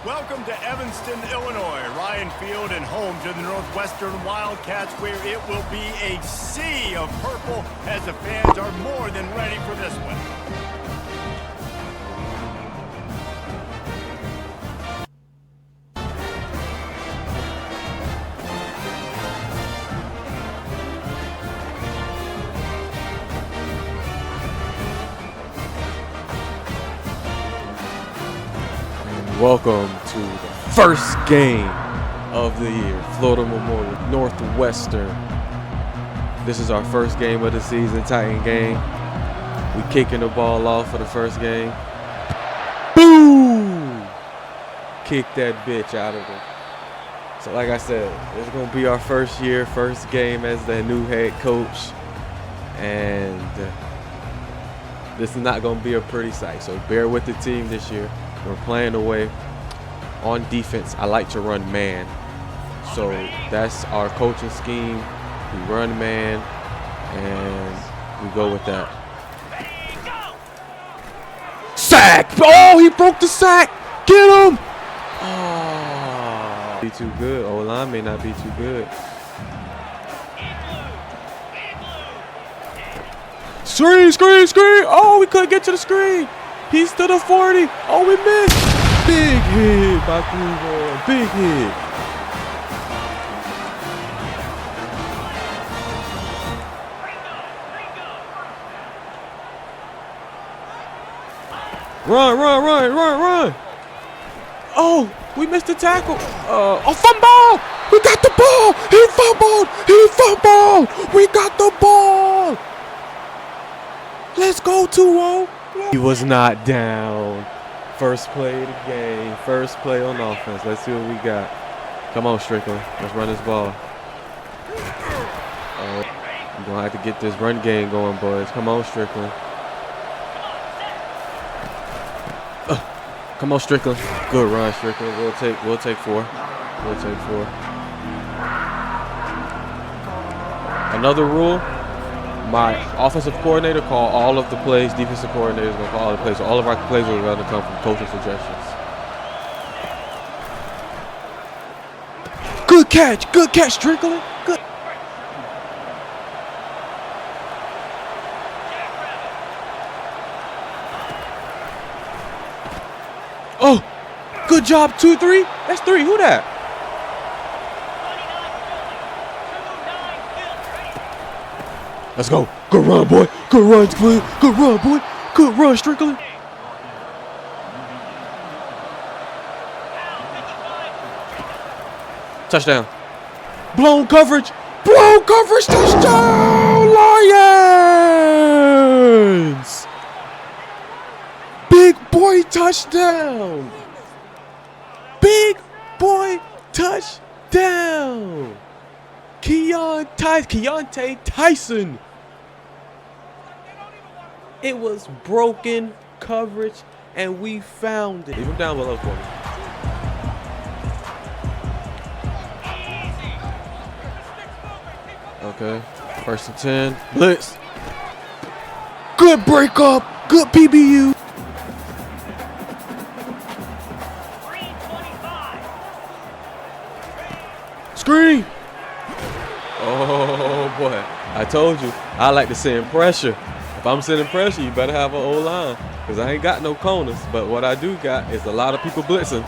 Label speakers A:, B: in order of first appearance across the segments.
A: Welcome to Evanston, Illinois, Ryan Field, and home to the Northwestern Wildcats, where it will be a sea of purple as the fans are more than ready for this one.
B: Welcome to the first game of the year, Florida Memorial, Northwestern. This is our first game of the season, Titan game. We kicking the ball off for the first game. Boom! Kick that bitch out of it. So like I said, it's gonna be our first year, first game as the new head coach. And this is not gonna be a pretty sight, so bear with the team this year. We're playing away. On defense, I like to run man. So that's our coaching scheme. We run man, and we go with that. Sack! Oh, he broke the sack! Get him! Oh, be too good. O-line may not be too good. Screen, screen, screen! Oh, we couldn't get to the screen. He's to the 40. Oh, we missed. Big hit by Cleveland. Big hit. Run, run, run, run, run. Oh, we missed the tackle. Oh, fumble. We got the ball. He fumbled. He fumbled. We got the ball. Let's go, 2-0. He was not down. First play of the game. First play on offense. Let's see what we got. Come on, Strickland. Let's run this ball. We're going to have to get this run game going, boys. Come on, Strickland. Come on, Strickland. Good run, Strickland. We'll take 4. We'll take 4. Another rule. My offensive coordinator call all of the plays. Defensive coordinator is going to call all the plays. So all of our plays are going to come from coaching suggestions. Good catch, Strickland. Good. Oh, good job. 2-3. That's 3. Who that? Let's go. Good run, boy. Good run, Strickland. Good run, boy. Good run, Strickland. Touchdown. Blown coverage. Blown coverage. Touchdown, Lions. Big boy touchdown. Big boy touchdown. Keontae Tyson. It was broken coverage, and we found it. Leave him down below for me. Okay, 1st and 10. Blitz. Good break up. Good PBU. Screen. Oh, boy. I told you, I like to send pressure. If I'm sending pressure, you better have an O-line, because I ain't got no corners. But what I do got is a lot of people blitzing.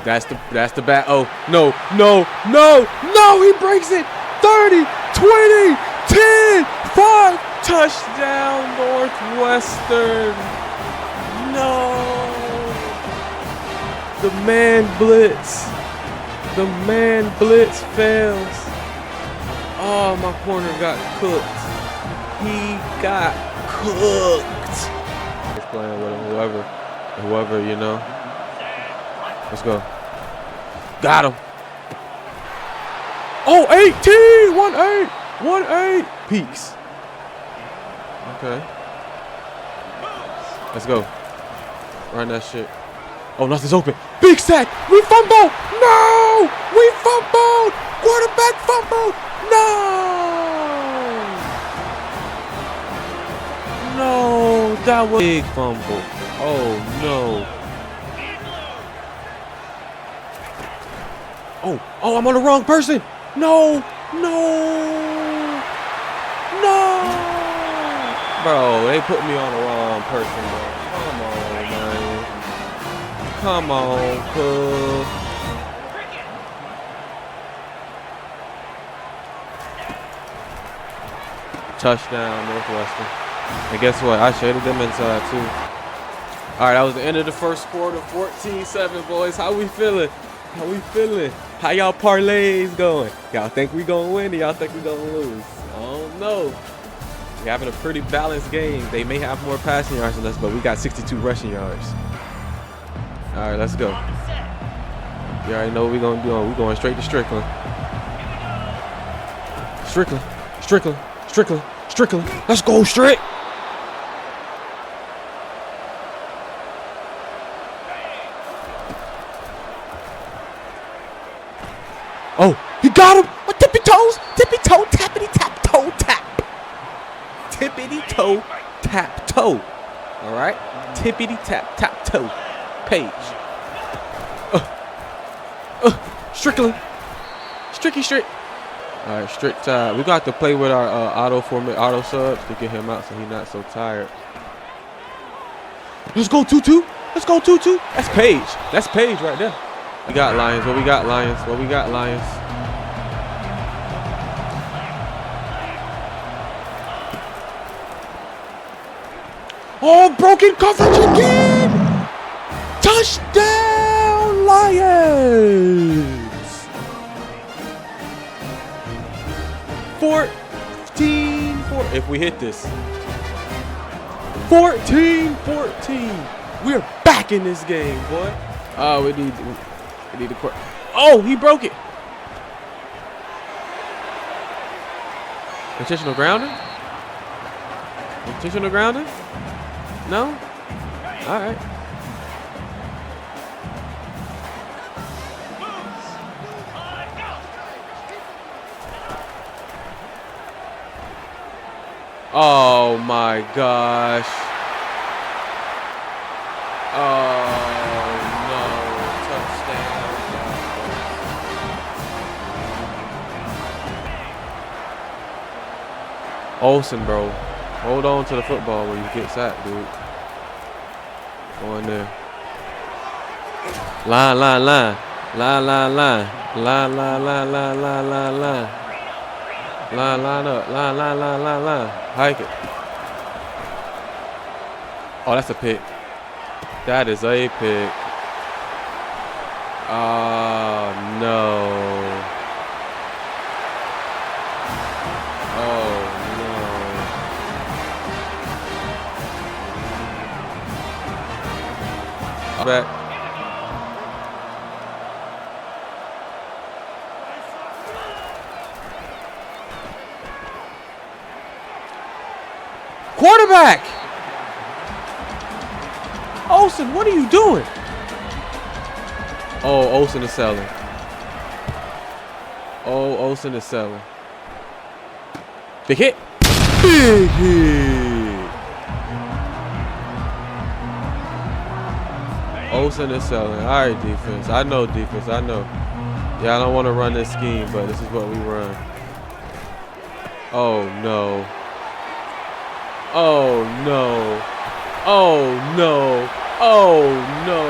B: That's the bat. Oh, no. He breaks it. 30, 20, 10, 5. Touchdown, Northwestern. No. The man blitz. The man blitz fails. Oh, my corner got cooked. He got cooked. He's playing with him, whoever, you know. Let's go. Got him. Oh, 18. 1-8. Peaks. Okay. Let's go. Run that shit. Oh, nothing's open. Big sack. We fumbled. No. We fumbled. Quarterback fumbled. No. Oh, that was a big fumble. Oh, no. Oh, I'm on the wrong person. No. Bro, they put me on the wrong person, bro. Come on, man. Come on, cuz. Touchdown, Northwestern. And guess what? I shaded them inside, too. All right, that was the end of the first quarter. 14-7, boys. How we feeling? How y'all parlays going? Y'all think we gonna win or y'all think we gonna lose? I don't know. We're having a pretty balanced game. They may have more passing yards than us, but we got 62 rushing yards. All right, let's go. You already know what we're gonna do. We're going straight to Strickland. Strickland. Let's go, Strick. Oh, he got him. Oh, tippy toe, tappity tap toe tap. Tippity toe tap toe. All right, tippity tap tap toe. Page. Strickland. Strick. All right, Strick time. We got to play with our auto subs to get him out so he's not so tired. Let's go 2-2. That's Page right there. We got Lions. What we got, Lions? Oh, broken coverage again! Touchdown, Lions! 14-4. If we hit this. 14-14. We're back in this game, boy. Oh, we need the court. Oh, he broke it. Intentional grounding? No? All right. Oh my gosh. Oh no. Touchdown. Olsen, bro. Hold on to the football when you get sacked, dude. Go in there. Line. Line up. Hike it. Oh, that's a pick. That is a pick. Oh, no. Oh, no. Back. Quarterback! Olsen, what are you doing? Oh, Olsen is selling. Big hit. Olsen is selling. All right, defense. I know defense. I know. Yeah, I don't want to run this scheme, but this is what we run. Oh, no. Oh, no. Oh, no. Oh, no.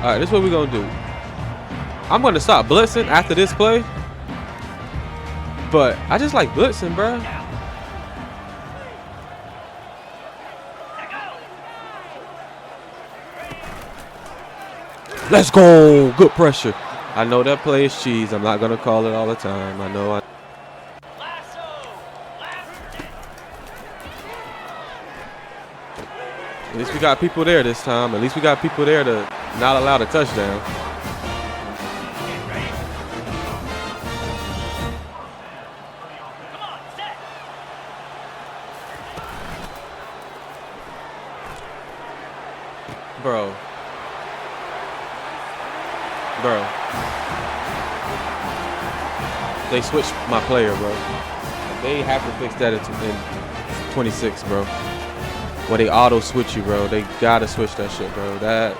B: All right, this is what we're going to do. I'm going to stop blitzing after this play. But I just like blitzing, bro. Let's go. Good pressure. I know that play is cheese. I'm not going to call it all the time. I know. At least we got people there this time. At least we got people there to not allow the touchdown. Bro. They switched my player, bro. They have to fix that in 26, bro. When they auto switch you, bro. They gotta switch that shit, bro. That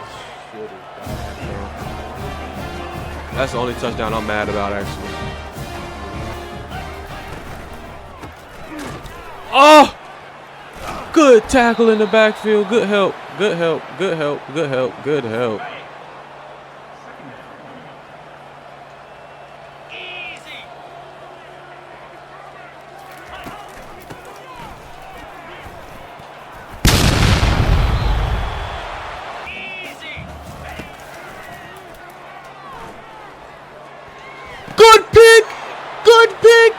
B: shit is bad, bro. That's the only touchdown I'm mad about, actually. Oh! Good tackle in the backfield. Good help. Good help. Good help. Good help. Good help. Good pick! Good pick!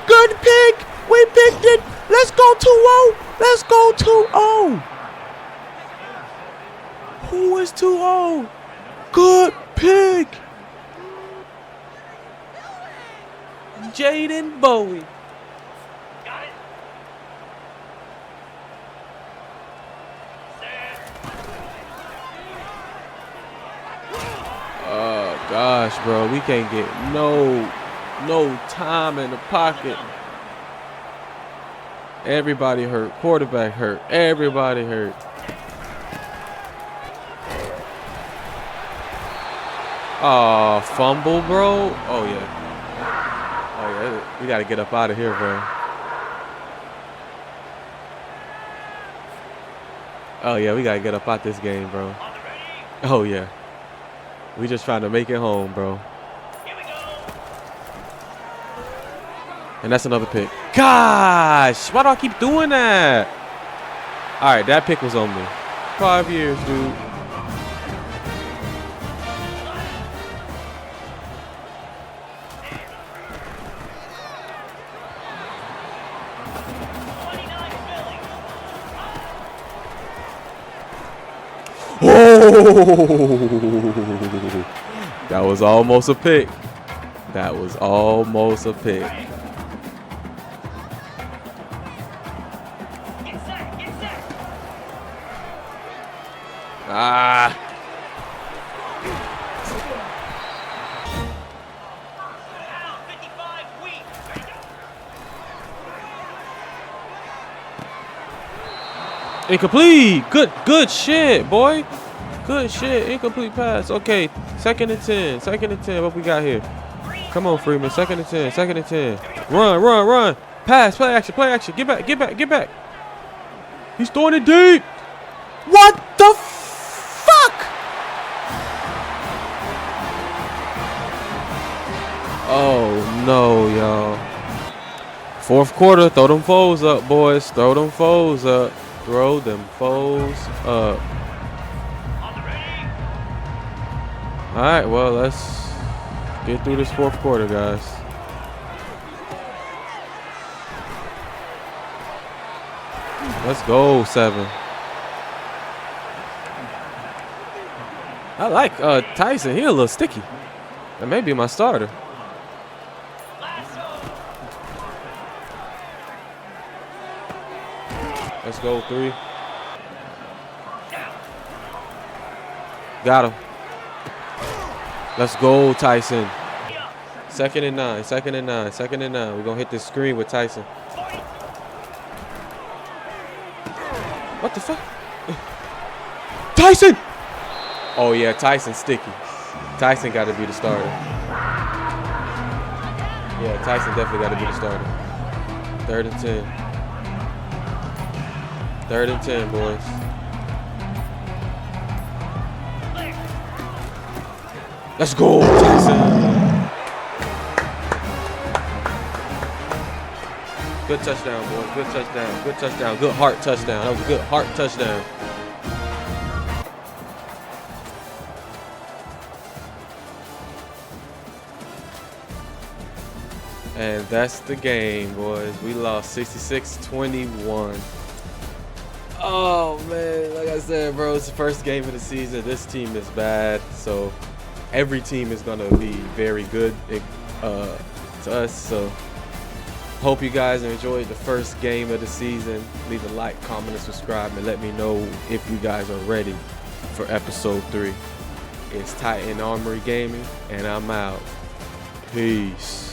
B: Good pick! We picked it! Let's go 2-0! Let's go 2-0! Who is 2-0? Good pick! Jaden Bowie.
C: Got it.
B: Oh gosh, bro, we can't get no time in the pocket. Everybody hurt. Quarterback hurt. Everybody hurt. Oh, fumble, bro. Oh yeah. Oh yeah. We gotta get up out of here, bro. Oh yeah, we gotta get up out this game, bro. Oh yeah. We just trying to make it home, bro. And that's another pick. Gosh, why do I keep doing that? All right, that pick was on me. 5 years, dude. Oh, that was almost a pick. That was almost a pick. Ah. Incomplete. Good shit, boy. Good shit. Incomplete pass. Okay, 2nd and 10. 2nd and 10. What we got here? Come on, Freeman. 2nd and 10. 2nd and 10. Run. Pass. Play action. Get back. He's throwing it deep. What the fuck? Oh no, y'all. 4th quarter. Throw them foes up, boys. Throw them foes up. Throw them foes up. All right, well, let's get through this 4th quarter, guys. Let's go, 7. I like Tyson. He a little sticky. That may be my starter. Let's go, 3. Got him. Let's go, Tyson. 2nd and 9. 2nd and 9. 2nd and 9. We're going to hit this screen with Tyson. What the fuck? Tyson! Oh, yeah, Tyson's sticky. Tyson got to be the starter. Yeah, Tyson definitely got to be the starter. 3rd and 10. 3rd and 10, boys. Let's go, Tyson. Good touchdown, boys. Good touchdown. Good touchdown. Good heart touchdown. That was a good heart touchdown. And that's the game, boys. We lost 66-21. Oh, man. Like I said, bro, it's the first game of the season. This team is bad. So every team is going to be very good to us. So hope you guys enjoyed the first game of the season. Leave a like, comment, and subscribe, and let me know if you guys are ready for episode 3. It's Titan Armory Gaming, and I'm out. Peace.